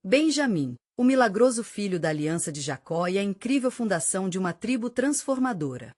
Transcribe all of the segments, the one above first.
Benjamim, o milagroso filho da aliança de Jacó e a incrível fundação de uma tribo transformadora.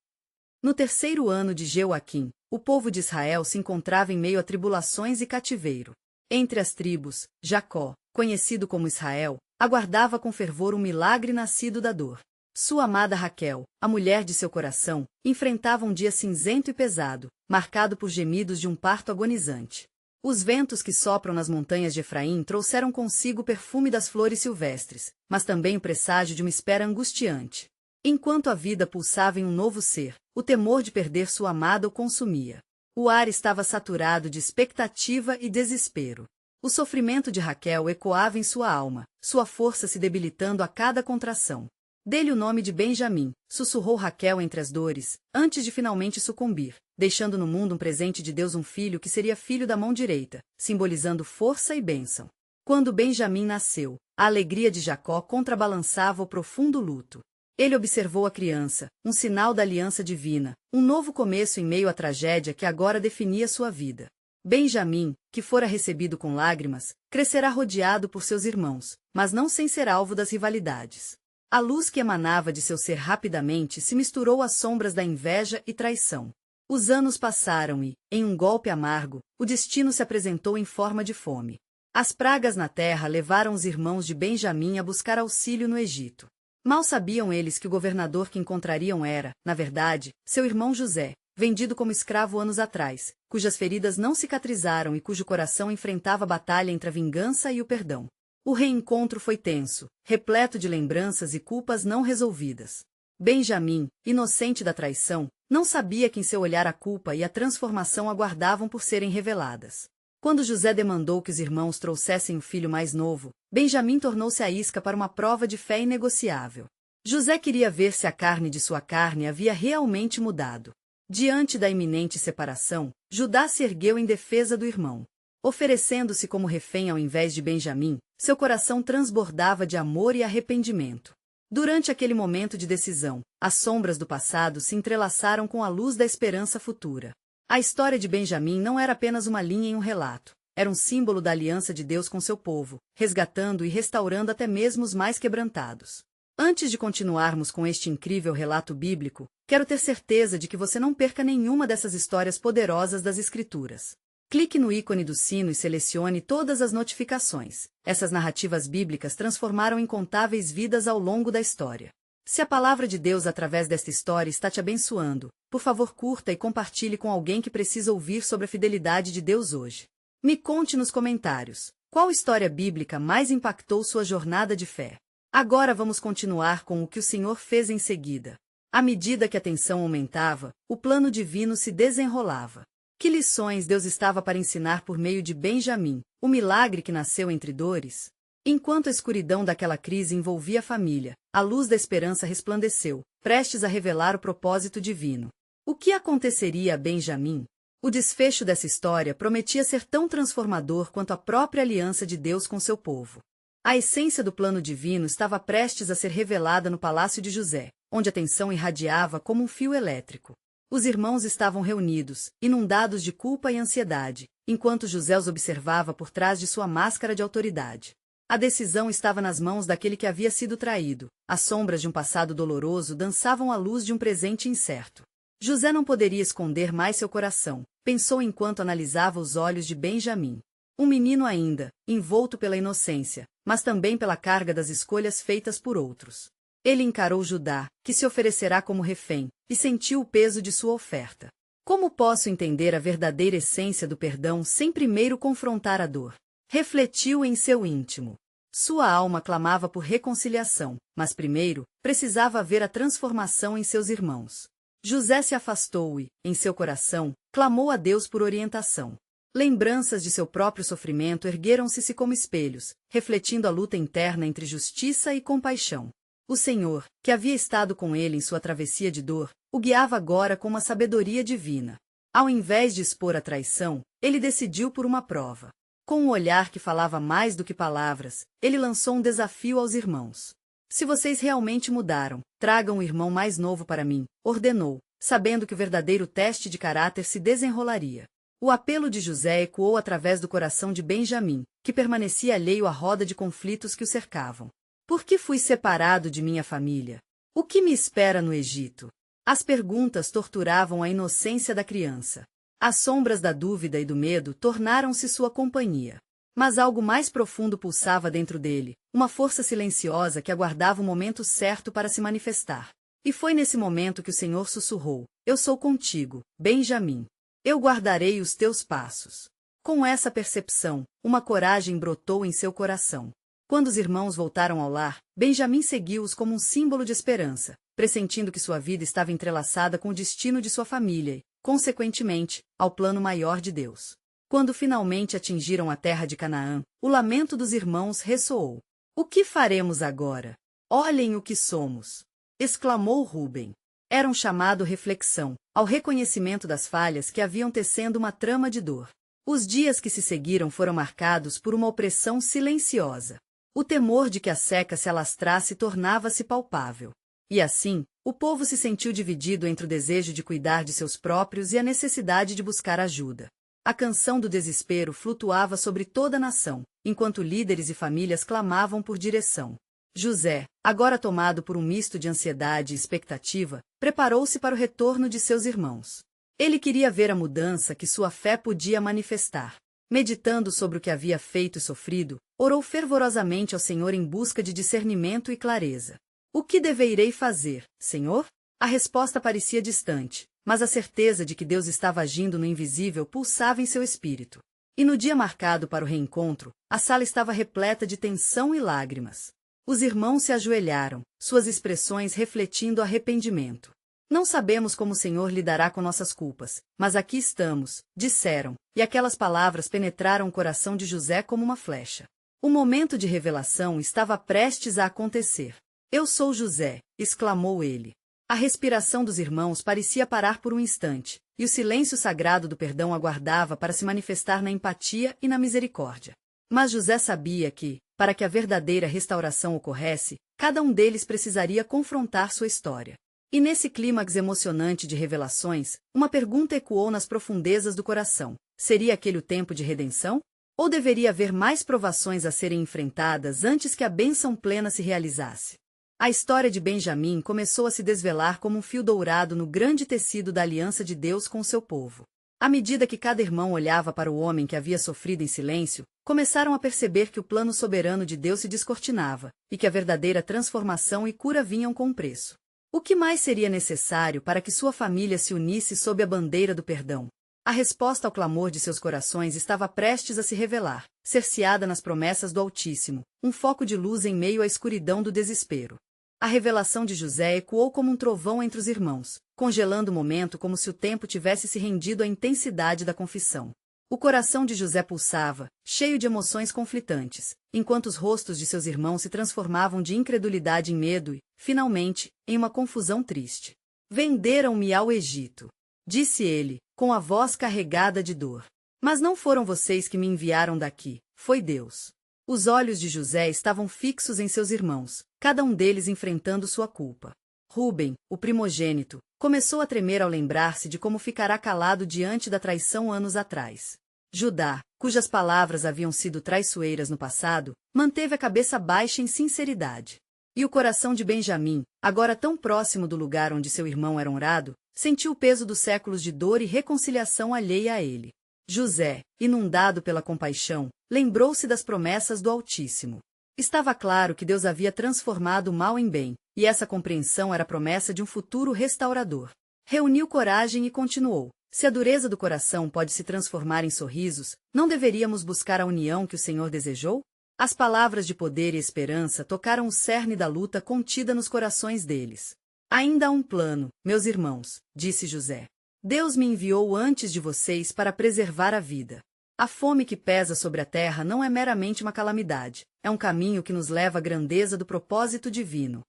No terceiro ano de Jeoaquim, o povo de Israel se encontrava em meio a tribulações e cativeiro. Entre as tribos, Jacó, conhecido como Israel, aguardava com fervor um milagre nascido da dor. Sua amada Raquel, a mulher de seu coração, enfrentava um dia cinzento e pesado, marcado por gemidos de um parto agonizante. Os ventos que sopram nas montanhas de Efraim trouxeram consigo o perfume das flores silvestres, mas também o presságio de uma espera angustiante. Enquanto a vida pulsava em um novo ser, o temor de perder sua amada o consumia. O ar estava saturado de expectativa e desespero. O sofrimento de Raquel ecoava em sua alma, sua força se debilitando a cada contração. Dê-lhe o nome de Benjamim, sussurrou Raquel entre as dores, antes de finalmente sucumbir, deixando no mundo um presente de Deus, um filho que seria filho da mão direita, simbolizando força e bênção. Quando Benjamim nasceu, a alegria de Jacó contrabalançava o profundo luto. Ele observou a criança, um sinal da aliança divina, um novo começo em meio à tragédia que agora definia sua vida. Benjamim, que fora recebido com lágrimas, crescerá rodeado por seus irmãos, mas não sem ser alvo das rivalidades. A luz que emanava de seu ser rapidamente se misturou às sombras da inveja e traição. Os anos passaram e, em um golpe amargo, o destino se apresentou em forma de fome. As pragas na terra levaram os irmãos de Benjamim a buscar auxílio no Egito. Mal sabiam eles que o governador que encontrariam era, na verdade, seu irmão José, vendido como escravo anos atrás, cujas feridas não cicatrizaram e cujo coração enfrentava a batalha entre a vingança e o perdão. O reencontro foi tenso, repleto de lembranças e culpas não resolvidas. Benjamim, inocente da traição, não sabia que em seu olhar a culpa e a transformação aguardavam por serem reveladas. Quando José demandou que os irmãos trouxessem o filho mais novo, Benjamim tornou-se a isca para uma prova de fé inegociável. José queria ver se a carne de sua carne havia realmente mudado. Diante da iminente separação, Judá se ergueu em defesa do irmão. Oferecendo-se como refém ao invés de Benjamim, seu coração transbordava de amor e arrependimento. Durante aquele momento de decisão, as sombras do passado se entrelaçaram com a luz da esperança futura. A história de Benjamim não era apenas uma linha em um relato, era um símbolo da aliança de Deus com seu povo, resgatando e restaurando até mesmo os mais quebrantados. Antes de continuarmos com este incrível relato bíblico, quero ter certeza de que você não perca nenhuma dessas histórias poderosas das Escrituras. Clique no ícone do sino e selecione todas as notificações. Essas narrativas bíblicas transformaram incontáveis vidas ao longo da história. Se a palavra de Deus através desta história está te abençoando, por favor curta e compartilhe com alguém que precisa ouvir sobre a fidelidade de Deus hoje. Me conte nos comentários, qual história bíblica mais impactou sua jornada de fé? Agora vamos continuar com o que o Senhor fez em seguida. À medida que a tensão aumentava, o plano divino se desenrolava. Que lições Deus estava para ensinar por meio de Benjamim, o milagre que nasceu entre dores? Enquanto a escuridão daquela crise envolvia a família, a luz da esperança resplandeceu, prestes a revelar o propósito divino. O que aconteceria a Benjamim? O desfecho dessa história prometia ser tão transformador quanto a própria aliança de Deus com seu povo. A essência do plano divino estava prestes a ser revelada no palácio de José, onde a tensão irradiava como um fio elétrico. Os irmãos estavam reunidos, inundados de culpa e ansiedade, enquanto José os observava por trás de sua máscara de autoridade. A decisão estava nas mãos daquele que havia sido traído. As sombras de um passado doloroso dançavam à luz de um presente incerto. José não poderia esconder mais seu coração, pensou enquanto analisava os olhos de Benjamim. Um menino ainda, envolto pela inocência, mas também pela carga das escolhas feitas por outros. Ele encarou Judá, que se oferecerá como refém, e sentiu o peso de sua oferta. Como posso entender a verdadeira essência do perdão sem primeiro confrontar a dor? Refletiu em seu íntimo. Sua alma clamava por reconciliação, mas primeiro, precisava ver a transformação em seus irmãos. José se afastou e, em seu coração, clamou a Deus por orientação. Lembranças de seu próprio sofrimento ergueram-se como espelhos, refletindo a luta interna entre justiça e compaixão. O Senhor, que havia estado com ele em sua travessia de dor, o guiava agora com uma sabedoria divina. Ao invés de expor a traição, ele decidiu por uma prova. Com um olhar que falava mais do que palavras, ele lançou um desafio aos irmãos. Se vocês realmente mudaram, tragam o irmão mais novo para mim, ordenou, sabendo que o verdadeiro teste de caráter se desenrolaria. O apelo de José ecoou através do coração de Benjamim, que permanecia alheio à roda de conflitos que o cercavam. Por que fui separado de minha família? O que me espera no Egito? As perguntas torturavam a inocência da criança. As sombras da dúvida e do medo tornaram-se sua companhia. Mas algo mais profundo pulsava dentro dele, uma força silenciosa que aguardava o momento certo para se manifestar. E foi nesse momento que o Senhor sussurrou: Eu sou contigo, Benjamim. Eu guardarei os teus passos. Com essa percepção, uma coragem brotou em seu coração. Quando os irmãos voltaram ao lar, Benjamim seguiu-os como um símbolo de esperança, pressentindo que sua vida estava entrelaçada com o destino de sua família e, consequentemente, ao plano maior de Deus. Quando finalmente atingiram a terra de Canaã, o lamento dos irmãos ressoou. O que faremos agora? Olhem o que somos! Exclamou Rúben. Era um chamado reflexão, ao reconhecimento das falhas que haviam tecendo uma trama de dor. Os dias que se seguiram foram marcados por uma opressão silenciosa. O temor de que a seca se alastrasse tornava-se palpável. E assim, o povo se sentiu dividido entre o desejo de cuidar de seus próprios e a necessidade de buscar ajuda. A canção do desespero flutuava sobre toda a nação, enquanto líderes e famílias clamavam por direção. José, agora tomado por um misto de ansiedade e expectativa, preparou-se para o retorno de seus irmãos. Ele queria ver a mudança que sua fé podia manifestar. Meditando sobre o que havia feito e sofrido, orou fervorosamente ao Senhor em busca de discernimento e clareza. O que deverei fazer, Senhor? A resposta parecia distante, mas a certeza de que Deus estava agindo no invisível pulsava em seu espírito. E no dia marcado para o reencontro, a sala estava repleta de tensão e lágrimas. Os irmãos se ajoelharam, suas expressões refletindo arrependimento. Não sabemos como o Senhor lidará com nossas culpas, mas aqui estamos, disseram, e aquelas palavras penetraram o coração de José como uma flecha. O momento de revelação estava prestes a acontecer. Eu sou José, exclamou ele. A respiração dos irmãos parecia parar por um instante, e o silêncio sagrado do perdão aguardava para se manifestar na empatia e na misericórdia. Mas José sabia que, para que a verdadeira restauração ocorresse, cada um deles precisaria confrontar sua história. E nesse clímax emocionante de revelações, uma pergunta ecoou nas profundezas do coração. Seria aquele o tempo de redenção? Ou deveria haver mais provações a serem enfrentadas antes que a bênção plena se realizasse? A história de Benjamim começou a se desvelar como um fio dourado no grande tecido da aliança de Deus com seu povo. À medida que cada irmão olhava para o homem que havia sofrido em silêncio, começaram a perceber que o plano soberano de Deus se descortinava, e que a verdadeira transformação e cura vinham com um preço. O que mais seria necessário para que sua família se unisse sob a bandeira do perdão? A resposta ao clamor de seus corações estava prestes a se revelar, cerceada nas promessas do Altíssimo, um foco de luz em meio à escuridão do desespero. A revelação de José ecoou como um trovão entre os irmãos, congelando o momento como se o tempo tivesse se rendido à intensidade da confissão. O coração de José pulsava, cheio de emoções conflitantes, enquanto os rostos de seus irmãos se transformavam de incredulidade em medo e, finalmente, em uma confusão triste. Venderam-me ao Egito, disse ele, com a voz carregada de dor. Mas não foram vocês que me enviaram daqui, foi Deus. Os olhos de José estavam fixos em seus irmãos, cada um deles enfrentando sua culpa. Rúben, o primogênito, começou a tremer ao lembrar-se de como ficará calado diante da traição anos atrás. Judá, cujas palavras haviam sido traiçoeiras no passado, manteve a cabeça baixa em sinceridade. E o coração de Benjamim, agora tão próximo do lugar onde seu irmão era honrado, sentiu o peso dos séculos de dor e reconciliação alheia a ele. José, inundado pela compaixão, lembrou-se das promessas do Altíssimo. Estava claro que Deus havia transformado o mal em bem, e essa compreensão era a promessa de um futuro restaurador. Reuniu coragem e continuou. Se a dureza do coração pode se transformar em sorrisos, não deveríamos buscar a união que o Senhor desejou? As palavras de poder e esperança tocaram o cerne da luta contida nos corações deles. Ainda há um plano, meus irmãos, disse José. Deus me enviou antes de vocês para preservar a vida. A fome que pesa sobre a terra não é meramente uma calamidade, é um caminho que nos leva à grandeza do propósito divino.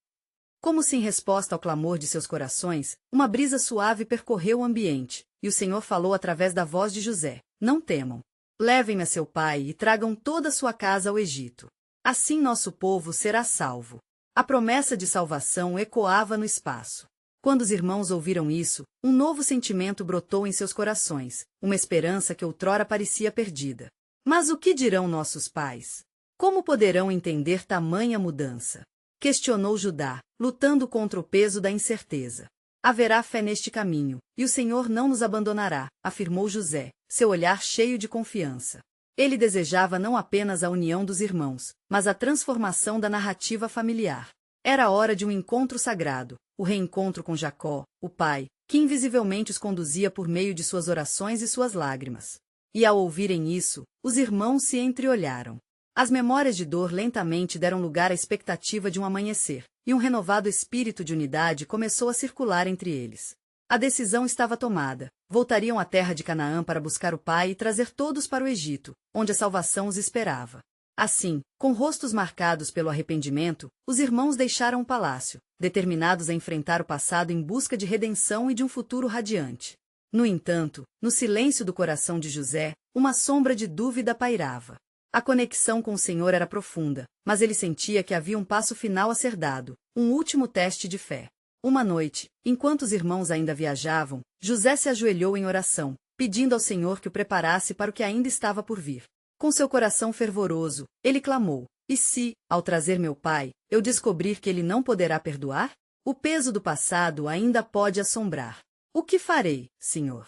Como se em resposta ao clamor de seus corações, uma brisa suave percorreu o ambiente, e o Senhor falou através da voz de José: Não temam. Levem-me a seu pai e tragam toda a sua casa ao Egito. Assim nosso povo será salvo. A promessa de salvação ecoava no espaço. Quando os irmãos ouviram isso, um novo sentimento brotou em seus corações, uma esperança que outrora parecia perdida. Mas o que dirão nossos pais? Como poderão entender tamanha mudança? Questionou Judá, lutando contra o peso da incerteza. Haverá fé neste caminho, e o Senhor não nos abandonará, afirmou José, seu olhar cheio de confiança. Ele desejava não apenas a união dos irmãos, mas a transformação da narrativa familiar. Era hora de um encontro sagrado, o reencontro com Jacó, o pai, que invisivelmente os conduzia por meio de suas orações e suas lágrimas. E ao ouvirem isso, os irmãos se entreolharam. As memórias de dor lentamente deram lugar à expectativa de um amanhecer, e um renovado espírito de unidade começou a circular entre eles. A decisão estava tomada. Voltariam à terra de Canaã para buscar o pai e trazer todos para o Egito, onde a salvação os esperava. Assim, com rostos marcados pelo arrependimento, os irmãos deixaram o palácio, determinados a enfrentar o passado em busca de redenção e de um futuro radiante. No entanto, no silêncio do coração de José, uma sombra de dúvida pairava. A conexão com o Senhor era profunda, mas ele sentia que havia um passo final a ser dado, um último teste de fé. Uma noite, enquanto os irmãos ainda viajavam, José se ajoelhou em oração, pedindo ao Senhor que o preparasse para o que ainda estava por vir. Com seu coração fervoroso, ele clamou: "E se, ao trazer meu pai, eu descobrir que ele não poderá perdoar? O peso do passado ainda pode assombrar. O que farei, Senhor?"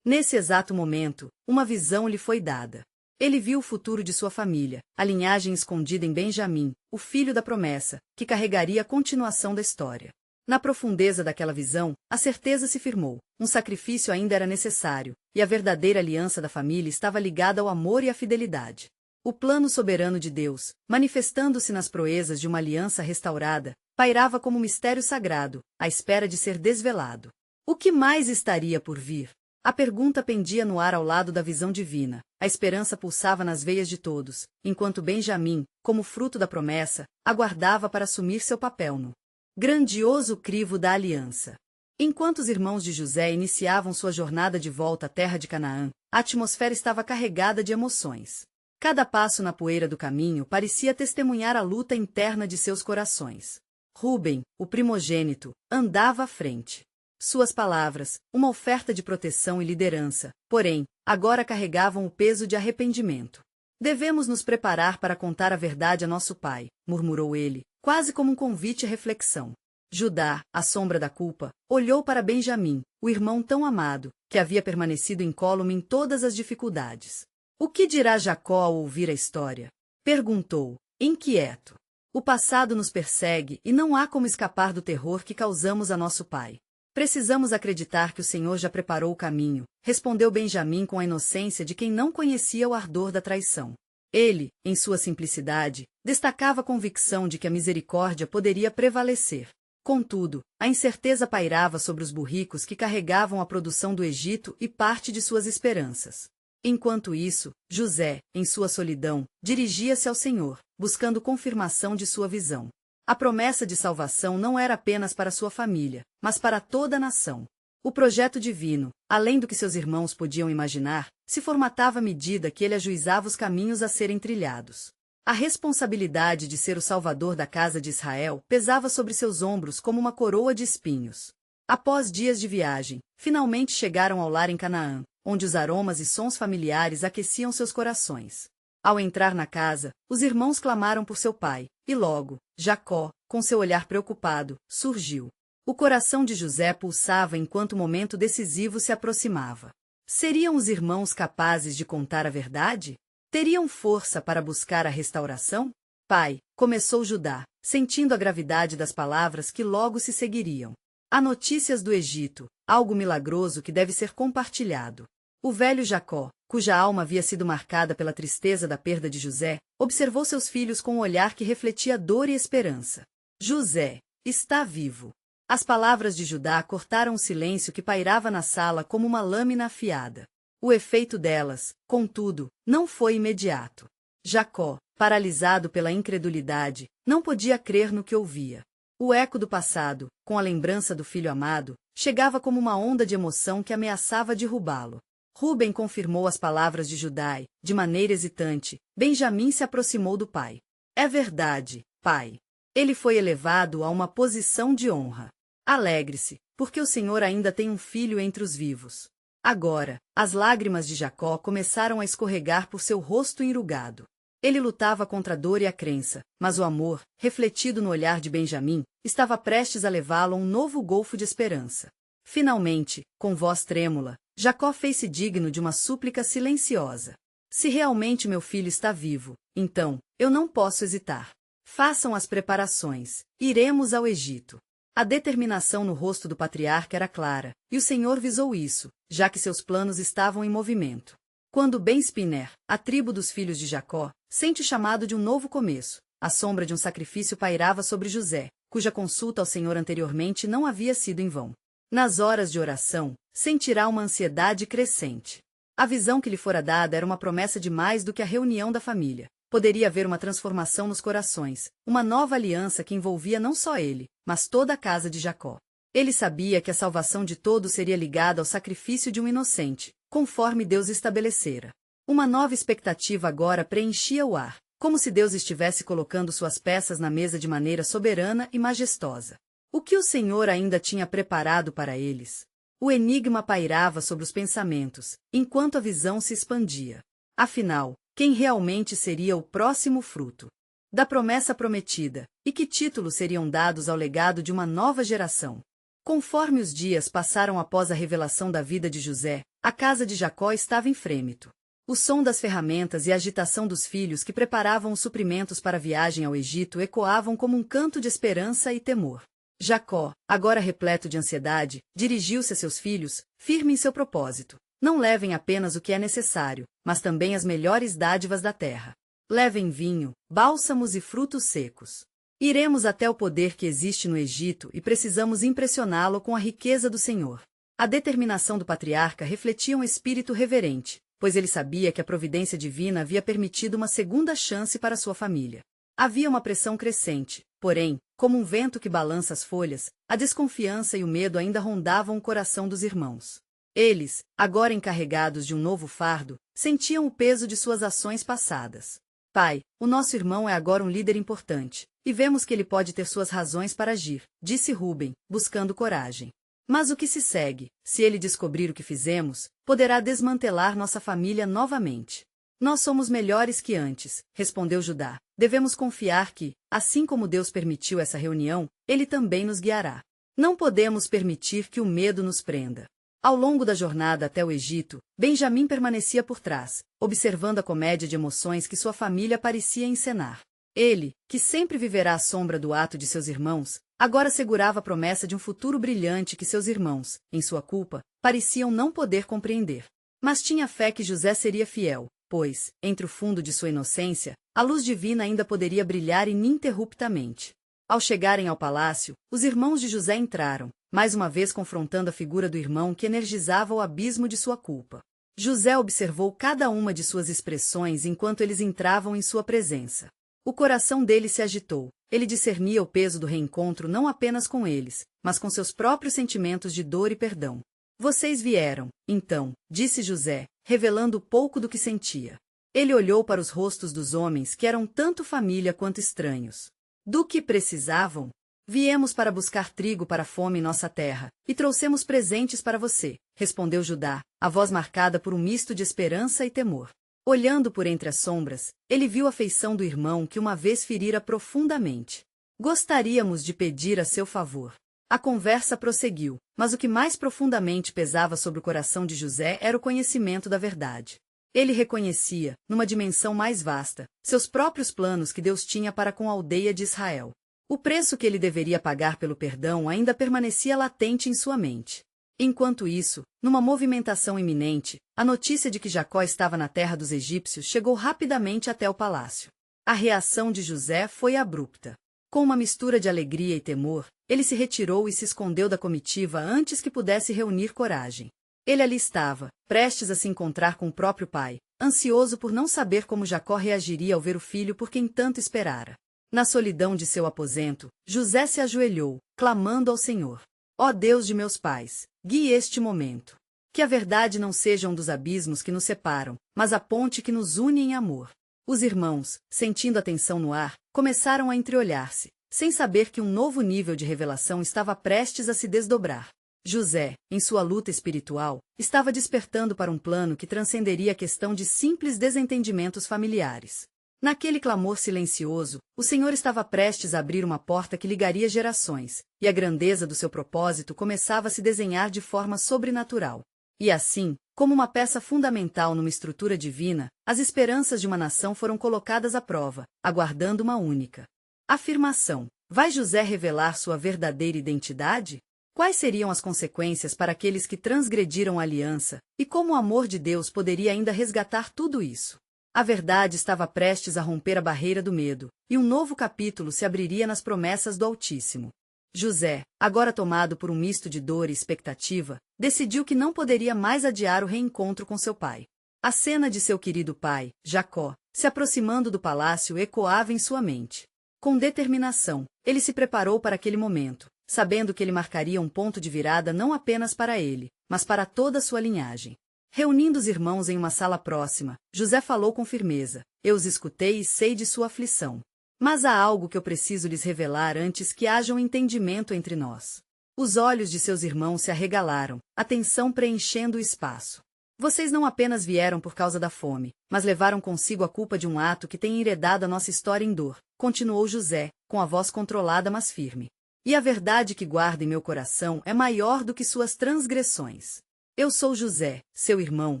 Nesse exato momento, uma visão lhe foi dada. Ele viu o futuro de sua família, a linhagem escondida em Benjamim, o filho da promessa, que carregaria a continuação da história. Na profundeza daquela visão, a certeza se firmou, um sacrifício ainda era necessário, e a verdadeira aliança da família estava ligada ao amor e à fidelidade. O plano soberano de Deus, manifestando-se nas proezas de uma aliança restaurada, pairava como um mistério sagrado, à espera de ser desvelado. O que mais estaria por vir? A pergunta pendia no ar ao lado da visão divina, a esperança pulsava nas veias de todos, enquanto Benjamim, como fruto da promessa, aguardava para assumir seu papel no grandioso crivo da aliança. Enquanto os irmãos de José iniciavam sua jornada de volta à terra de Canaã, a atmosfera estava carregada de emoções. Cada passo na poeira do caminho parecia testemunhar a luta interna de seus corações. Rúben, o primogênito, andava à frente. Suas palavras, uma oferta de proteção e liderança, porém, agora carregavam o peso de arrependimento. "Devemos nos preparar para contar a verdade a nosso pai", murmurou ele, quase como um convite à reflexão. Judá, à sombra da culpa, olhou para Benjamim, o irmão tão amado, que havia permanecido incólume em todas as dificuldades. "O que dirá Jacó ao ouvir a história?" perguntou, inquieto. "O passado nos persegue e não há como escapar do terror que causamos a nosso pai. Precisamos acreditar que o Senhor já preparou o caminho", respondeu Benjamim com a inocência de quem não conhecia o ardor da traição. Ele, em sua simplicidade, destacava a convicção de que a misericórdia poderia prevalecer. Contudo, a incerteza pairava sobre os burricos que carregavam a produção do Egito e parte de suas esperanças. Enquanto isso, José, em sua solidão, dirigia-se ao Senhor, buscando confirmação de sua visão. A promessa de salvação não era apenas para sua família, mas para toda a nação. O projeto divino, além do que seus irmãos podiam imaginar, se formatava à medida que ele ajuizava os caminhos a serem trilhados. A responsabilidade de ser o salvador da casa de Israel pesava sobre seus ombros como uma coroa de espinhos. Após dias de viagem, finalmente chegaram ao lar em Canaã, onde os aromas e sons familiares aqueciam seus corações. Ao entrar na casa, os irmãos clamaram por seu pai, e logo, Jacó, com seu olhar preocupado, surgiu. O coração de José pulsava enquanto o momento decisivo se aproximava. Seriam os irmãos capazes de contar a verdade? Teriam força para buscar a restauração? "Pai", começou Judá, sentindo a gravidade das palavras que logo se seguiriam. "Há notícias do Egito, algo milagroso que deve ser compartilhado." O velho Jacó, cuja alma havia sido marcada pela tristeza da perda de José, observou seus filhos com um olhar que refletia dor e esperança. "José está vivo." As palavras de Judá cortaram o silêncio que pairava na sala como uma lâmina afiada. O efeito delas, contudo, não foi imediato. Jacó, paralisado pela incredulidade, não podia crer no que ouvia. O eco do passado, com a lembrança do filho amado, chegava como uma onda de emoção que ameaçava derrubá-lo. Rúben confirmou as palavras de Judá e, de maneira hesitante, Benjamim se aproximou do pai. "É verdade, pai." Ele foi elevado a uma posição de honra. Alegre-se, porque o Senhor ainda tem um filho entre os vivos. Agora, as lágrimas de Jacó começaram a escorregar por seu rosto enrugado. Ele lutava contra a dor e a crença, mas o amor, refletido no olhar de Benjamim, estava prestes a levá-lo a um novo golfo de esperança. Finalmente, com voz trêmula, Jacó fez-se digno de uma súplica silenciosa. Se realmente meu filho está vivo, então, eu não posso hesitar. Façam as preparações, iremos ao Egito. A determinação no rosto do patriarca era clara, e o Senhor visou isso, já que seus planos estavam em movimento. Quando Ben-Spiner, a tribo dos filhos de Jacó, sente o chamado de um novo começo, a sombra de um sacrifício pairava sobre José, cuja consulta ao Senhor anteriormente não havia sido em vão. Nas horas de oração, sentirá uma ansiedade crescente. A visão que lhe fora dada era uma promessa de mais do que a reunião da família. Poderia haver uma transformação nos corações, uma nova aliança que envolvia não só ele, mas toda a casa de Jacó. Ele sabia que a salvação de todos seria ligada ao sacrifício de um inocente, conforme Deus estabelecera. Uma nova expectativa agora preenchia o ar, como se Deus estivesse colocando suas peças na mesa de maneira soberana e majestosa. O que o Senhor ainda tinha preparado para eles? O enigma pairava sobre os pensamentos, enquanto a visão se expandia. Afinal, quem realmente seria o próximo fruto da promessa prometida, e que títulos seriam dados ao legado de uma nova geração? Conforme os dias passaram após a revelação da vida de José, a casa de Jacó estava em frêmito. O som das ferramentas e a agitação dos filhos que preparavam os suprimentos para a viagem ao Egito ecoavam como um canto de esperança e temor. Jacó, agora repleto de ansiedade, dirigiu-se a seus filhos, firme em seu propósito. Não levem apenas o que é necessário, mas também as melhores dádivas da terra. Levem vinho, bálsamos e frutos secos. Iremos até o poder que existe no Egito e precisamos impressioná-lo com a riqueza do Senhor. A determinação do patriarca refletia um espírito reverente, pois ele sabia que a providência divina havia permitido uma segunda chance para sua família. Havia uma pressão crescente, porém, como um vento que balança as folhas, a desconfiança e o medo ainda rondavam o coração dos irmãos. Eles, agora encarregados de um novo fardo, sentiam o peso de suas ações passadas. Pai, o nosso irmão é agora um líder importante, e vemos que ele pode ter suas razões para agir, disse Rúben, buscando coragem. Mas o que se segue, se ele descobrir o que fizemos, poderá desmantelar nossa família novamente. Nós somos melhores que antes, respondeu Judá. Devemos confiar que, assim como Deus permitiu essa reunião, Ele também nos guiará. Não podemos permitir que o medo nos prenda. Ao longo da jornada até o Egito, Benjamim permanecia por trás, observando a comédia de emoções que sua família parecia encenar. Ele, que sempre viverá à sombra do ato de seus irmãos, agora segurava a promessa de um futuro brilhante que seus irmãos, em sua culpa, pareciam não poder compreender. Mas tinha fé que José seria fiel, pois, entre o fundo de sua inocência, a luz divina ainda poderia brilhar ininterruptamente. Ao chegarem ao palácio, os irmãos de José entraram, mais uma vez confrontando a figura do irmão que energizava o abismo de sua culpa. José observou cada uma de suas expressões enquanto eles entravam em sua presença. O coração dele se agitou, ele discernia o peso do reencontro não apenas com eles, mas com seus próprios sentimentos de dor e perdão. Vocês vieram, então, disse José, revelando pouco do que sentia. Ele olhou para os rostos dos homens que eram tanto família quanto estranhos. Do que precisavam? Viemos para buscar trigo para a fome em nossa terra, e trouxemos presentes para você, respondeu Judá, a voz marcada por um misto de esperança e temor. Olhando por entre as sombras, ele viu a feição do irmão que uma vez ferira profundamente. Gostaríamos de pedir a seu favor. A conversa prosseguiu, mas o que mais profundamente pesava sobre o coração de José era o conhecimento da verdade. Ele reconhecia, numa dimensão mais vasta, seus próprios planos que Deus tinha para com a aldeia de Israel. O preço que ele deveria pagar pelo perdão ainda permanecia latente em sua mente. Enquanto isso, numa movimentação iminente, a notícia de que Jacó estava na terra dos egípcios chegou rapidamente até o palácio. A reação de José foi abrupta. Com uma mistura de alegria e temor, ele se retirou e se escondeu da comitiva antes que pudesse reunir coragem. Ele ali estava, prestes a se encontrar com o próprio pai, ansioso por não saber como Jacó reagiria ao ver o filho por quem tanto esperara. Na solidão de seu aposento, José se ajoelhou, clamando ao Senhor. Ó Deus de meus pais, guie este momento. Que a verdade não seja um dos abismos que nos separam, mas a ponte que nos une em amor. Os irmãos, sentindo a tensão no ar, começaram a entreolhar-se. sem saber que um novo nível de revelação estava prestes a se desdobrar. José, em sua luta espiritual, estava despertando para um plano que transcenderia a questão de simples desentendimentos familiares. Naquele clamor silencioso, o Senhor estava prestes a abrir uma porta que ligaria gerações, e a grandeza do seu propósito começava a se desenhar de forma sobrenatural. E assim, como uma peça fundamental numa estrutura divina, as esperanças de uma nação foram colocadas à prova, aguardando uma única afirmação. Vai José revelar sua verdadeira identidade? Quais seriam as consequências para aqueles que transgrediram a aliança, e como o amor de Deus poderia ainda resgatar tudo isso? A verdade estava prestes a romper a barreira do medo, e um novo capítulo se abriria nas promessas do Altíssimo. José, agora tomado por um misto de dor e expectativa, decidiu que não poderia mais adiar o reencontro com seu pai. A cena de seu querido pai, Jacó, se aproximando do palácio ecoava em sua mente. Com determinação, ele se preparou para aquele momento, sabendo que ele marcaria um ponto de virada não apenas para ele, mas para toda a sua linhagem. Reunindo os irmãos em uma sala próxima, José falou com firmeza: Eu os escutei e sei de sua aflição. Mas há algo que eu preciso lhes revelar antes que haja um entendimento entre nós. Os olhos de seus irmãos se arregalaram, a tensão preenchendo o espaço. Vocês não apenas vieram por causa da fome, mas levaram consigo a culpa de um ato que tem enredado a nossa história em dor, continuou José, com a voz controlada mas firme. E a verdade que guardo em meu coração é maior do que suas transgressões. Eu sou José, seu irmão,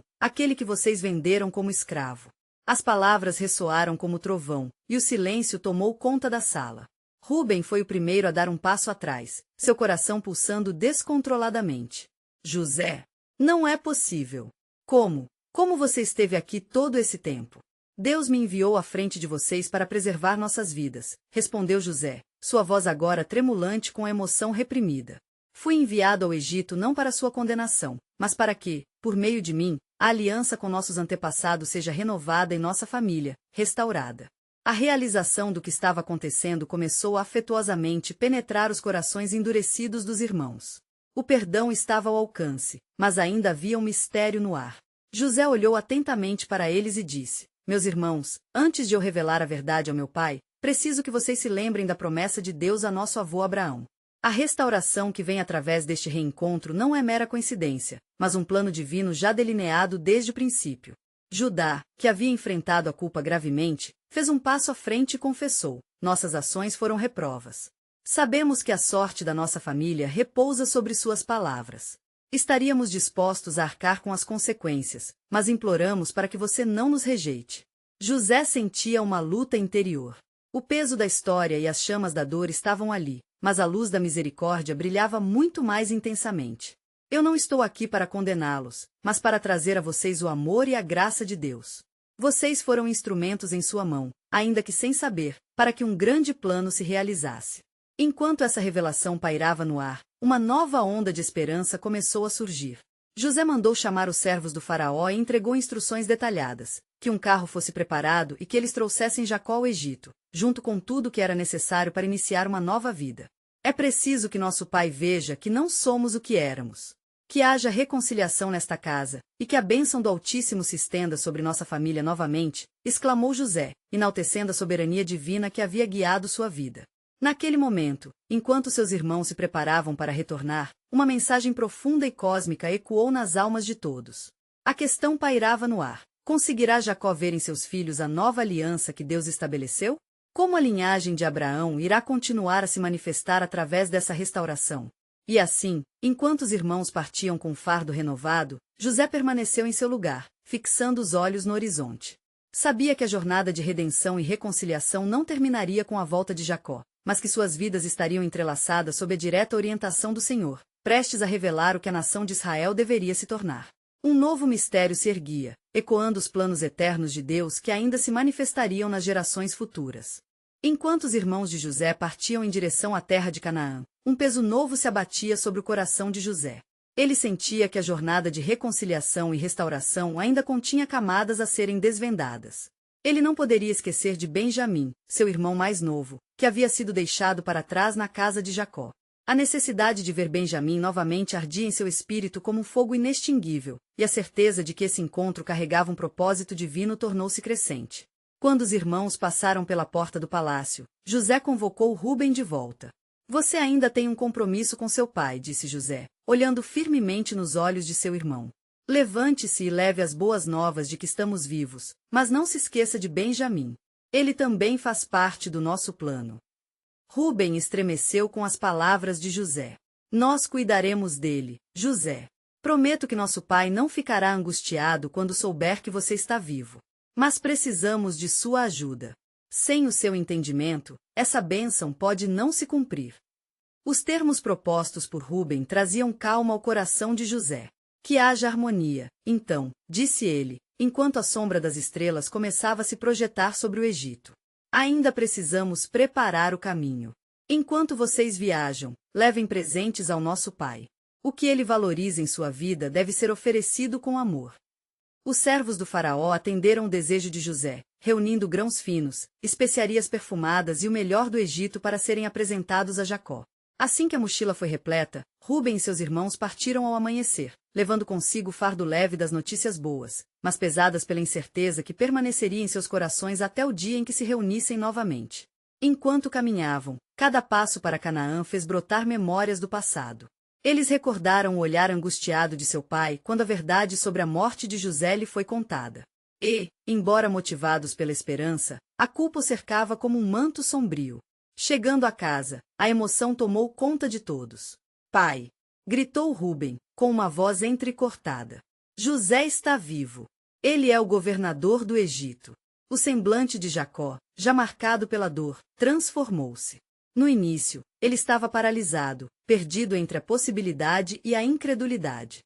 aquele que vocês venderam como escravo. As palavras ressoaram como trovão, e o silêncio tomou conta da sala. Rúben foi o primeiro a dar um passo atrás, seu coração pulsando descontroladamente. José, não é possível. Como? Como você esteve aqui todo esse tempo? Deus me enviou à frente de vocês para preservar nossas vidas, respondeu José, sua voz agora tremulante com a emoção reprimida. Fui enviado ao Egito não para sua condenação, mas para que, por meio de mim, a aliança com nossos antepassados seja renovada em nossa família, restaurada. A realização do que estava acontecendo começou a afetuosamente penetrar os corações endurecidos dos irmãos. O perdão estava ao alcance, mas ainda havia um mistério no ar. José olhou atentamente para eles e disse: Meus irmãos, antes de eu revelar a verdade ao meu pai, preciso que vocês se lembrem da promessa de Deus a nosso avô Abraão. A restauração que vem através deste reencontro não é mera coincidência, mas um plano divino já delineado desde o princípio. Judá, que havia enfrentado a culpa gravemente, fez um passo à frente e confessou: Nossas ações foram reprovas. Sabemos que a sorte da nossa família repousa sobre suas palavras. Estaríamos dispostos a arcar com as consequências, mas imploramos para que você não nos rejeite. José sentia uma luta interior. O peso da história e as chamas da dor estavam ali, mas a luz da misericórdia brilhava muito mais intensamente. Eu não estou aqui para condená-los, mas para trazer a vocês o amor e a graça de Deus. Vocês foram instrumentos em sua mão, ainda que sem saber, para que um grande plano se realizasse. Enquanto essa revelação pairava no ar, uma nova onda de esperança começou a surgir. José mandou chamar os servos do faraó e entregou instruções detalhadas, que um carro fosse preparado e que eles trouxessem Jacó ao Egito, junto com tudo o que era necessário para iniciar uma nova vida. É preciso que nosso pai veja que não somos o que éramos. Que haja reconciliação nesta casa, e que a bênção do Altíssimo se estenda sobre nossa família novamente, exclamou José, enaltecendo a soberania divina que havia guiado sua vida. Naquele momento, enquanto seus irmãos se preparavam para retornar, uma mensagem profunda e cósmica ecoou nas almas de todos. A questão pairava no ar: conseguirá Jacó ver em seus filhos a nova aliança que Deus estabeleceu? Como a linhagem de Abraão irá continuar a se manifestar através dessa restauração? E assim, enquanto os irmãos partiam com um fardo renovado, José permaneceu em seu lugar, fixando os olhos no horizonte. Sabia que a jornada de redenção e reconciliação não terminaria com a volta de Jacó, mas que suas vidas estariam entrelaçadas sob a direta orientação do Senhor, prestes a revelar o que a nação de Israel deveria se tornar. Um novo mistério se erguia, ecoando os planos eternos de Deus que ainda se manifestariam nas gerações futuras. Enquanto os irmãos de José partiam em direção à terra de Canaã, um peso novo se abatia sobre o coração de José. Ele sentia que a jornada de reconciliação e restauração ainda continha camadas a serem desvendadas. Ele não poderia esquecer de Benjamim, seu irmão mais novo, que havia sido deixado para trás na casa de Jacó. A necessidade de ver Benjamim novamente ardia em seu espírito como um fogo inextinguível, e a certeza de que esse encontro carregava um propósito divino tornou-se crescente. Quando os irmãos passaram pela porta do palácio, José convocou Rúben de volta. Você ainda tem um compromisso com seu pai, disse José, olhando firmemente nos olhos de seu irmão. Levante-se e leve as boas novas de que estamos vivos, mas não se esqueça de Benjamim. Ele também faz parte do nosso plano. Rúben estremeceu com as palavras de José. Nós cuidaremos dele, José. Prometo que nosso pai não ficará angustiado quando souber que você está vivo. Mas precisamos de sua ajuda. Sem o seu entendimento, essa bênção pode não se cumprir. Os termos propostos por Rúben traziam calma ao coração de José. Que haja harmonia, então, disse ele, enquanto a sombra das estrelas começava a se projetar sobre o Egito. Ainda precisamos preparar o caminho. Enquanto vocês viajam, levem presentes ao nosso pai. O que ele valoriza em sua vida deve ser oferecido com amor. Os servos do faraó atenderam o desejo de José, reunindo grãos finos, especiarias perfumadas e o melhor do Egito para serem apresentados a Jacó. Assim que a mochila foi repleta, Rúben e seus irmãos partiram ao amanhecer, levando consigo o fardo leve das notícias boas, mas pesadas pela incerteza que permaneceria em seus corações até o dia em que se reunissem novamente. Enquanto caminhavam, cada passo para Canaã fez brotar memórias do passado. Eles recordaram o olhar angustiado de seu pai quando a verdade sobre a morte de José lhe foi contada. E, embora motivados pela esperança, a culpa o cercava como um manto sombrio. Chegando à casa, a emoção tomou conta de todos. Pai! Gritou Rúben, com uma voz entrecortada. José está vivo. Ele é o governador do Egito. O semblante de Jacó, já marcado pela dor, transformou-se. No início, ele estava paralisado, perdido entre a possibilidade e a incredulidade.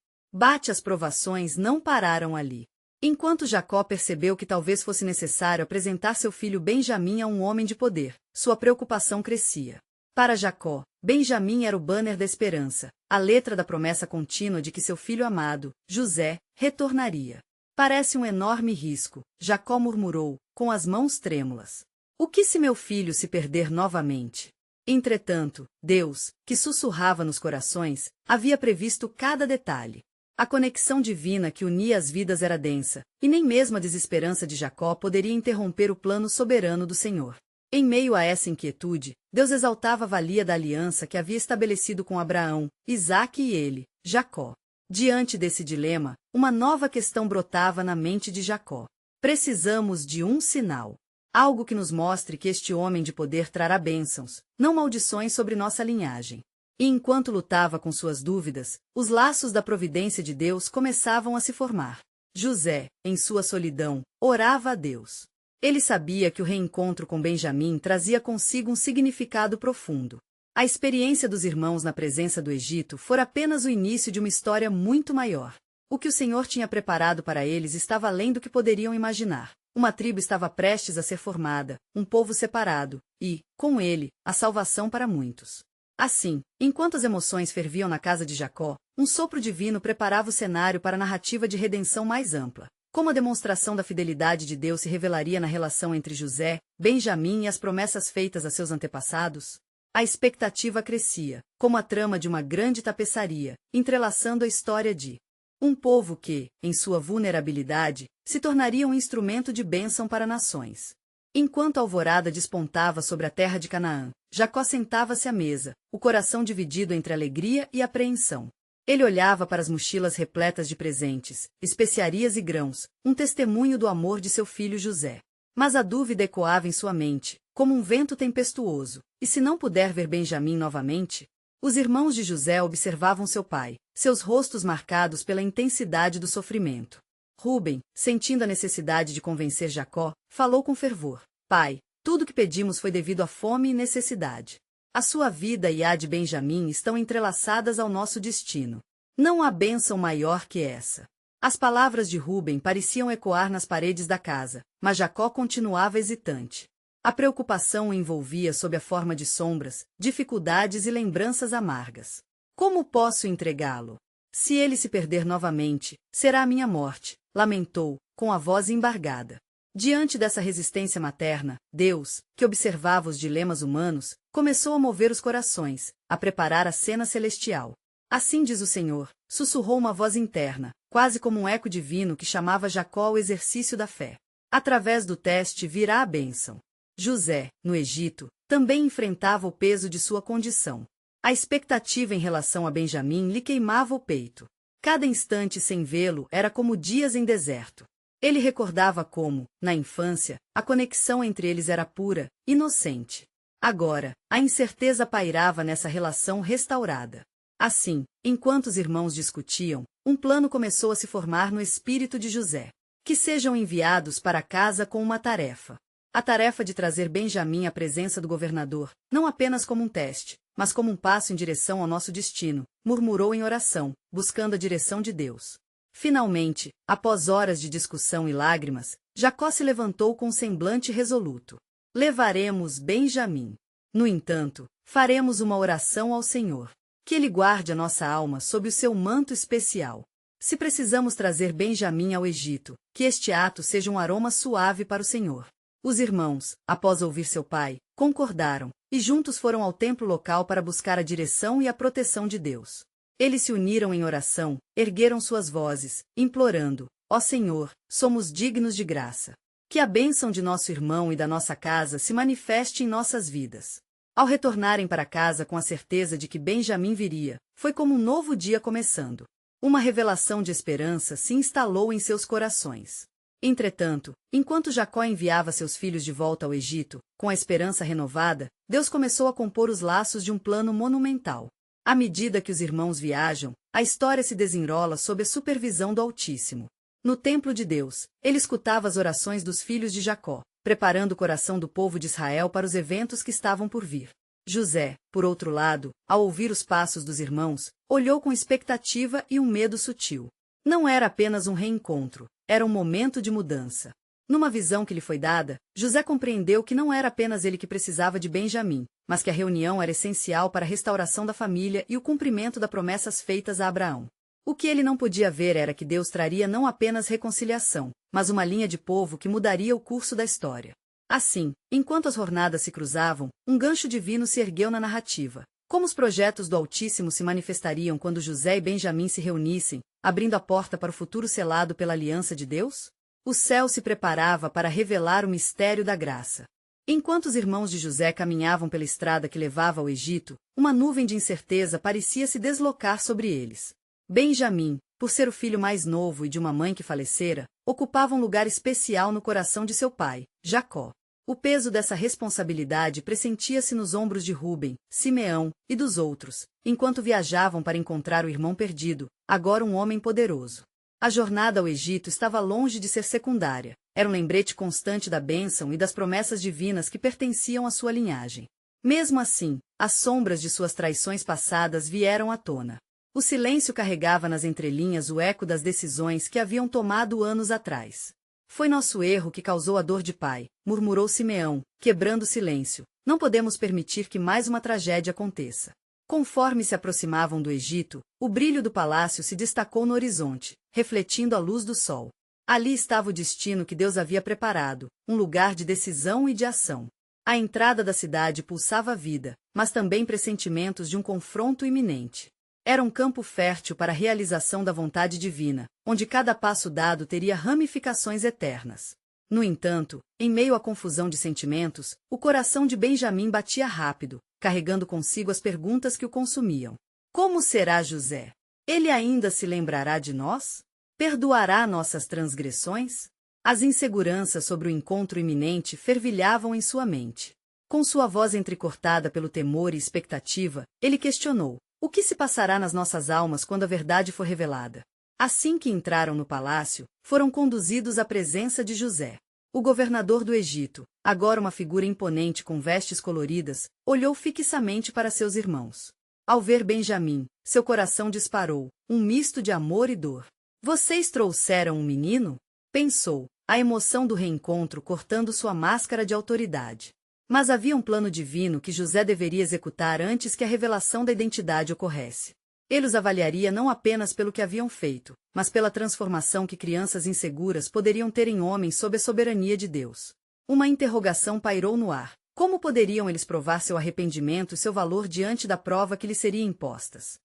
As provações não pararam ali. Enquanto Jacó percebeu que talvez fosse necessário apresentar seu filho Benjamim a um homem de poder, sua preocupação crescia. Para Jacó, Benjamim era o banner da esperança, a letra da promessa contínua de que seu filho amado, José, retornaria. Parece um enorme risco, Jacó murmurou, com as mãos trêmulas. O que se meu filho se perder novamente? Entretanto, Deus, que sussurrava nos corações, havia previsto cada detalhe. A conexão divina que unia as vidas era densa, e nem mesmo a desesperança de Jacó poderia interromper o plano soberano do Senhor. Em meio a essa inquietude, Deus exaltava a valia da aliança que havia estabelecido com Abraão, Isaque e ele, Jacó. Diante desse dilema, uma nova questão brotava na mente de Jacó. Precisamos de um sinal. Algo que nos mostre que este homem de poder trará bênçãos, não maldições sobre nossa linhagem. E enquanto lutava com suas dúvidas, os laços da providência de Deus começavam a se formar. José, em sua solidão, orava a Deus. Ele sabia que o reencontro com Benjamim trazia consigo um significado profundo. A experiência dos irmãos na presença do Egito fora apenas o início de uma história muito maior. O que o Senhor tinha preparado para eles estava além do que poderiam imaginar. Uma tribo estava prestes a ser formada, um povo separado, e, com ele, a salvação para muitos. Assim, enquanto as emoções ferviam na casa de Jacó, um sopro divino preparava o cenário para a narrativa de redenção mais ampla. Como a demonstração da fidelidade de Deus se revelaria na relação entre José, Benjamim e as promessas feitas a seus antepassados? A expectativa crescia, como a trama de uma grande tapeçaria, entrelaçando a história de um povo que, em sua vulnerabilidade, se tornaria um instrumento de bênção para nações. Enquanto a alvorada despontava sobre a terra de Canaã, Jacó sentava-se à mesa, o coração dividido entre alegria e apreensão. Ele olhava para as mochilas repletas de presentes, especiarias e grãos, um testemunho do amor de seu filho José. Mas a dúvida ecoava em sua mente, como um vento tempestuoso, e se não puder ver Benjamim novamente? Os irmãos de José observavam seu pai, seus rostos marcados pela intensidade do sofrimento. Rúben, sentindo a necessidade de convencer Jacó, falou com fervor. Pai, tudo o que pedimos foi devido à fome e necessidade. A sua vida e a de Benjamim estão entrelaçadas ao nosso destino. Não há bênção maior que essa. As palavras de Rúben pareciam ecoar nas paredes da casa, mas Jacó continuava hesitante. A preocupação o envolvia sob a forma de sombras, dificuldades e lembranças amargas. Como posso entregá-lo? Se ele se perder novamente, será a minha morte, lamentou, com a voz embargada. Diante dessa resistência materna, Deus, que observava os dilemas humanos, começou a mover os corações, a preparar a cena celestial. Assim diz o Senhor, sussurrou uma voz interna, quase como um eco divino que chamava Jacó ao exercício da fé. Através do teste virá a bênção. José, no Egito, também enfrentava o peso de sua condição. A expectativa em relação a Benjamim lhe queimava o peito. Cada instante sem vê-lo era como dias em deserto. Ele recordava como, na infância, a conexão entre eles era pura, inocente. Agora, a incerteza pairava nessa relação restaurada. Assim, enquanto os irmãos discutiam, um plano começou a se formar no espírito de José. Que sejam enviados para casa com uma tarefa. A tarefa de trazer Benjamim à presença do governador, não apenas como um teste, mas como um passo em direção ao nosso destino, murmurou em oração, buscando a direção de Deus. Finalmente, após horas de discussão e lágrimas, Jacó se levantou com um semblante resoluto. Levaremos Benjamim. No entanto, faremos uma oração ao Senhor. Que Ele guarde a nossa alma sob o seu manto especial. Se precisamos trazer Benjamim ao Egito, que este ato seja um aroma suave para o Senhor. Os irmãos, após ouvir seu pai, concordaram, e juntos foram ao templo local para buscar a direção e a proteção de Deus. Eles se uniram em oração, ergueram suas vozes, implorando: ó Senhor, somos dignos de graça. Que a bênção de nosso irmão e da nossa casa se manifeste em nossas vidas. Ao retornarem para casa com a certeza de que Benjamim viria, foi como um novo dia começando. Uma revelação de esperança se instalou em seus corações. Entretanto, enquanto Jacó enviava seus filhos de volta ao Egito, com a esperança renovada, Deus começou a compor os laços de um plano monumental. À medida que os irmãos viajam, a história se desenrola sob a supervisão do Altíssimo. No templo de Deus, ele escutava as orações dos filhos de Jacó, preparando o coração do povo de Israel para os eventos que estavam por vir. José, por outro lado, ao ouvir os passos dos irmãos, olhou com expectativa e um medo sutil. Não era apenas um reencontro, era um momento de mudança. Numa visão que lhe foi dada, José compreendeu que não era apenas ele que precisava de Benjamim, mas que a reunião era essencial para a restauração da família e o cumprimento das promessas feitas a Abraão. O que ele não podia ver era que Deus traria não apenas reconciliação, mas uma linha de povo que mudaria o curso da história. Assim, enquanto as jornadas se cruzavam, um gancho divino se ergueu na narrativa. Como os projetos do Altíssimo se manifestariam quando José e Benjamim se reunissem, abrindo a porta para o futuro selado pela aliança de Deus? O céu se preparava para revelar o mistério da graça. Enquanto os irmãos de José caminhavam pela estrada que levava ao Egito, uma nuvem de incerteza parecia se deslocar sobre eles. Benjamim, por ser o filho mais novo e de uma mãe que falecera, ocupava um lugar especial no coração de seu pai, Jacó. O peso dessa responsabilidade pressentia-se nos ombros de Rúben, Simeão e dos outros, enquanto viajavam para encontrar o irmão perdido, agora um homem poderoso. A jornada ao Egito estava longe de ser secundária, era um lembrete constante da bênção e das promessas divinas que pertenciam à sua linhagem. Mesmo assim, as sombras de suas traições passadas vieram à tona. O silêncio carregava nas entrelinhas o eco das decisões que haviam tomado anos atrás. Foi nosso erro que causou a dor de pai, murmurou Simeão, quebrando o silêncio. Não podemos permitir que mais uma tragédia aconteça. Conforme se aproximavam do Egito, o brilho do palácio se destacou no horizonte, refletindo a luz do sol. Ali estava o destino que Deus havia preparado, um lugar de decisão e de ação. A entrada da cidade pulsava vida, mas também pressentimentos de um confronto iminente. Era um campo fértil para a realização da vontade divina, onde cada passo dado teria ramificações eternas. No entanto, em meio à confusão de sentimentos, o coração de Benjamim batia rápido, carregando consigo as perguntas que o consumiam. Como será José? Ele ainda se lembrará de nós? Perdoará nossas transgressões? As inseguranças sobre o encontro iminente fervilhavam em sua mente. Com sua voz entrecortada pelo temor e expectativa, ele questionou: o que se passará nas nossas almas quando a verdade for revelada? Assim que entraram no palácio, foram conduzidos à presença de José. O governador do Egito, agora uma figura imponente com vestes coloridas, olhou fixamente para seus irmãos. Ao ver Benjamim, seu coração disparou, um misto de amor e dor. Vocês trouxeram um menino? Pensou, a emoção do reencontro cortando sua máscara de autoridade. Mas havia um plano divino que José deveria executar antes que a revelação da identidade ocorresse. Ele os avaliaria não apenas pelo que haviam feito, mas pela transformação que crianças inseguras poderiam ter em homens sob a soberania de Deus. Uma interrogação pairou no ar. Como poderiam eles provar seu arrependimento e seu valor diante da prova que lhes seria impostas?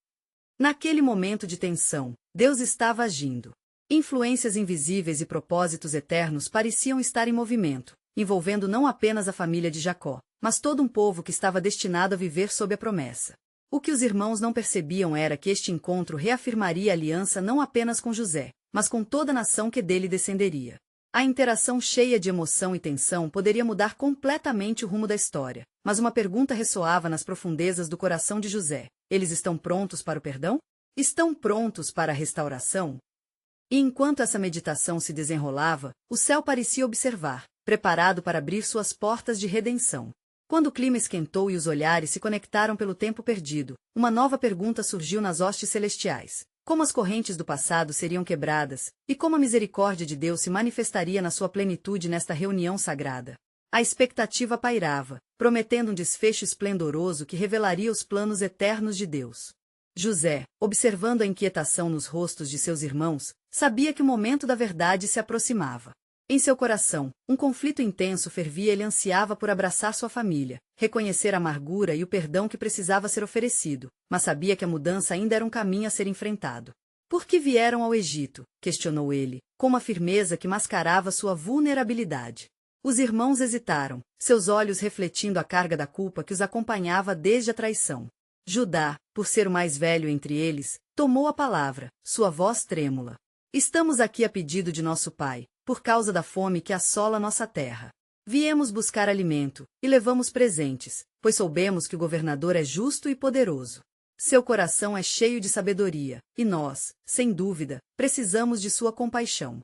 Naquele momento de tensão, Deus estava agindo. Influências invisíveis e propósitos eternos pareciam estar em movimento, envolvendo não apenas a família de Jacó, mas todo um povo que estava destinado a viver sob a promessa. O que os irmãos não percebiam era que este encontro reafirmaria a aliança não apenas com José, mas com toda a nação que dele descenderia. A interação cheia de emoção e tensão poderia mudar completamente o rumo da história, mas uma pergunta ressoava nas profundezas do coração de José: eles estão prontos para o perdão? Estão prontos para a restauração? E enquanto essa meditação se desenrolava, o céu parecia observar, preparado para abrir suas portas de redenção. Quando o clima esquentou e os olhares se conectaram pelo tempo perdido, uma nova pergunta surgiu nas hostes celestiais: como as correntes do passado seriam quebradas, e como a misericórdia de Deus se manifestaria na sua plenitude nesta reunião sagrada. A expectativa pairava, prometendo um desfecho esplendoroso que revelaria os planos eternos de Deus. José, observando a inquietação nos rostos de seus irmãos, sabia que o momento da verdade se aproximava. Em seu coração, um conflito intenso fervia e ele ansiava por abraçar sua família, reconhecer a amargura e o perdão que precisava ser oferecido, mas sabia que a mudança ainda era um caminho a ser enfrentado. Por que vieram ao Egito? Questionou ele, com uma firmeza que mascarava sua vulnerabilidade. Os irmãos hesitaram, seus olhos refletindo a carga da culpa que os acompanhava desde a traição. Judá, por ser o mais velho entre eles, tomou a palavra, sua voz trêmula. Estamos aqui a pedido de nosso pai, por causa da fome que assola nossa terra. Viemos buscar alimento, e levamos presentes, pois soubemos que o governador é justo e poderoso. Seu coração é cheio de sabedoria, e nós, sem dúvida, precisamos de sua compaixão.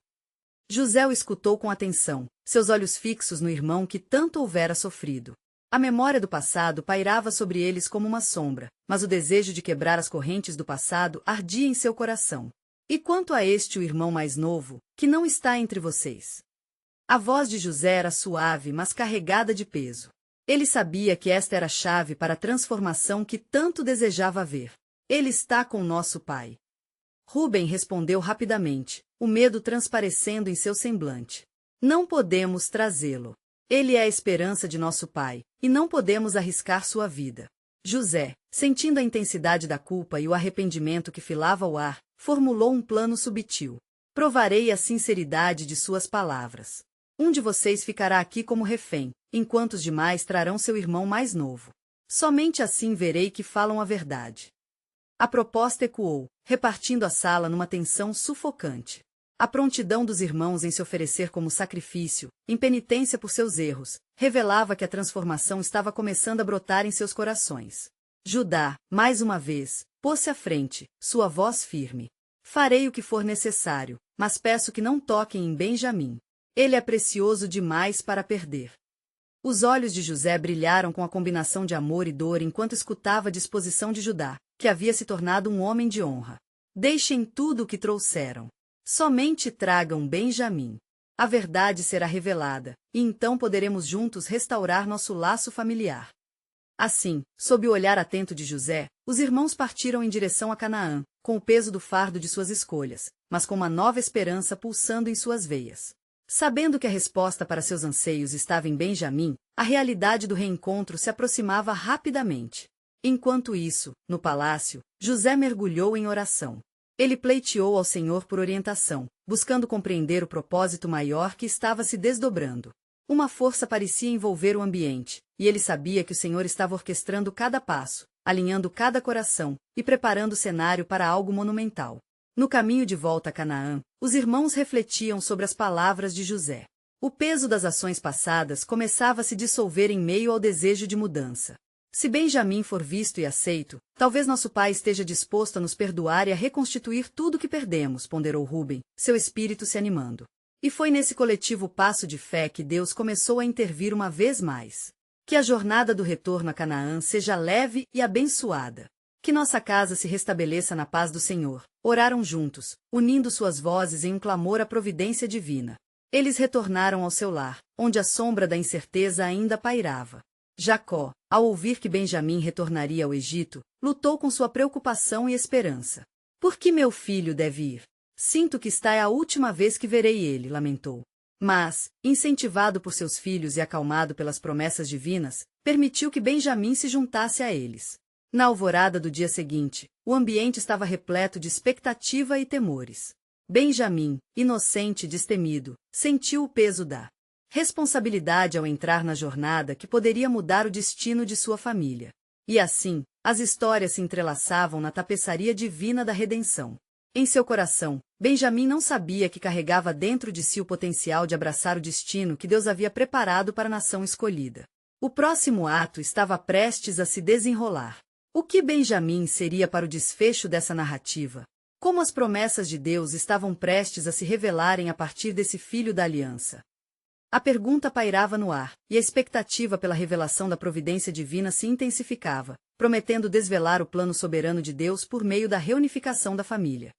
José o escutou com atenção, seus olhos fixos no irmão que tanto houvera sofrido. A memória do passado pairava sobre eles como uma sombra, mas o desejo de quebrar as correntes do passado ardia em seu coração. E quanto a este o irmão mais novo, que não está entre vocês? A voz de José era suave, mas carregada de peso. Ele sabia que esta era a chave para a transformação que tanto desejava ver. Ele está com nosso pai. Rúben respondeu rapidamente, o medo transparecendo em seu semblante. Não podemos trazê-lo. Ele é a esperança de nosso pai, e não podemos arriscar sua vida. José, sentindo a intensidade da culpa e o arrependimento que filava o ar, formulou um plano subtil. Provarei a sinceridade de suas palavras. Um de vocês ficará aqui como refém, enquanto os demais trarão seu irmão mais novo. Somente assim verei que falam a verdade. A proposta ecoou, repartindo a sala numa tensão sufocante. A prontidão dos irmãos em se oferecer como sacrifício, em penitência por seus erros, revelava que a transformação estava começando a brotar em seus corações. Judá, mais uma vez, pôs-se à frente, sua voz firme. Farei o que for necessário, mas peço que não toquem em Benjamim. Ele é precioso demais para perder. Os olhos de José brilharam com a combinação de amor e dor enquanto escutava a disposição de Judá, que havia se tornado um homem de honra. Deixem tudo o que trouxeram. Somente tragam Benjamim. A verdade será revelada, e então poderemos juntos restaurar nosso laço familiar. Assim, sob o olhar atento de José, os irmãos partiram em direção a Canaã, com o peso do fardo de suas escolhas, mas com uma nova esperança pulsando em suas veias. Sabendo que a resposta para seus anseios estava em Benjamim, a realidade do reencontro se aproximava rapidamente. Enquanto isso, no palácio, José mergulhou em oração. Ele pleiteou ao Senhor por orientação, buscando compreender o propósito maior que estava se desdobrando. Uma força parecia envolver o ambiente, e ele sabia que o Senhor estava orquestrando cada passo, alinhando cada coração e preparando o cenário para algo monumental. No caminho de volta a Canaã, os irmãos refletiam sobre as palavras de José. O peso das ações passadas começava a se dissolver em meio ao desejo de mudança. Se Benjamim for visto e aceito, talvez nosso pai esteja disposto a nos perdoar e a reconstituir tudo o que perdemos, ponderou Rúben, seu espírito se animando. E foi nesse coletivo passo de fé que Deus começou a intervir uma vez mais. Que a jornada do retorno a Canaã seja leve e abençoada. Que nossa casa se restabeleça na paz do Senhor. Oraram juntos, unindo suas vozes em um clamor à providência divina. Eles retornaram ao seu lar, onde a sombra da incerteza ainda pairava. Jacó, ao ouvir que Benjamim retornaria ao Egito, lutou com sua preocupação e esperança. Por que meu filho deve ir? Sinto que esta é a última vez que verei ele, lamentou. Mas, incentivado por seus filhos e acalmado pelas promessas divinas, permitiu que Benjamim se juntasse a eles. Na alvorada do dia seguinte, o ambiente estava repleto de expectativa e temores. Benjamim, inocente e destemido, sentiu o peso da responsabilidade ao entrar na jornada que poderia mudar o destino de sua família. E assim, as histórias se entrelaçavam na tapeçaria divina da redenção. Em seu coração, Benjamim não sabia que carregava dentro de si o potencial de abraçar o destino que Deus havia preparado para a nação escolhida. O próximo ato estava prestes a se desenrolar. O que Benjamim seria para o desfecho dessa narrativa? Como as promessas de Deus estavam prestes a se revelarem a partir desse filho da aliança? A pergunta pairava no ar, e a expectativa pela revelação da providência divina se intensificava, prometendo desvelar o plano soberano de Deus por meio da reunificação da família.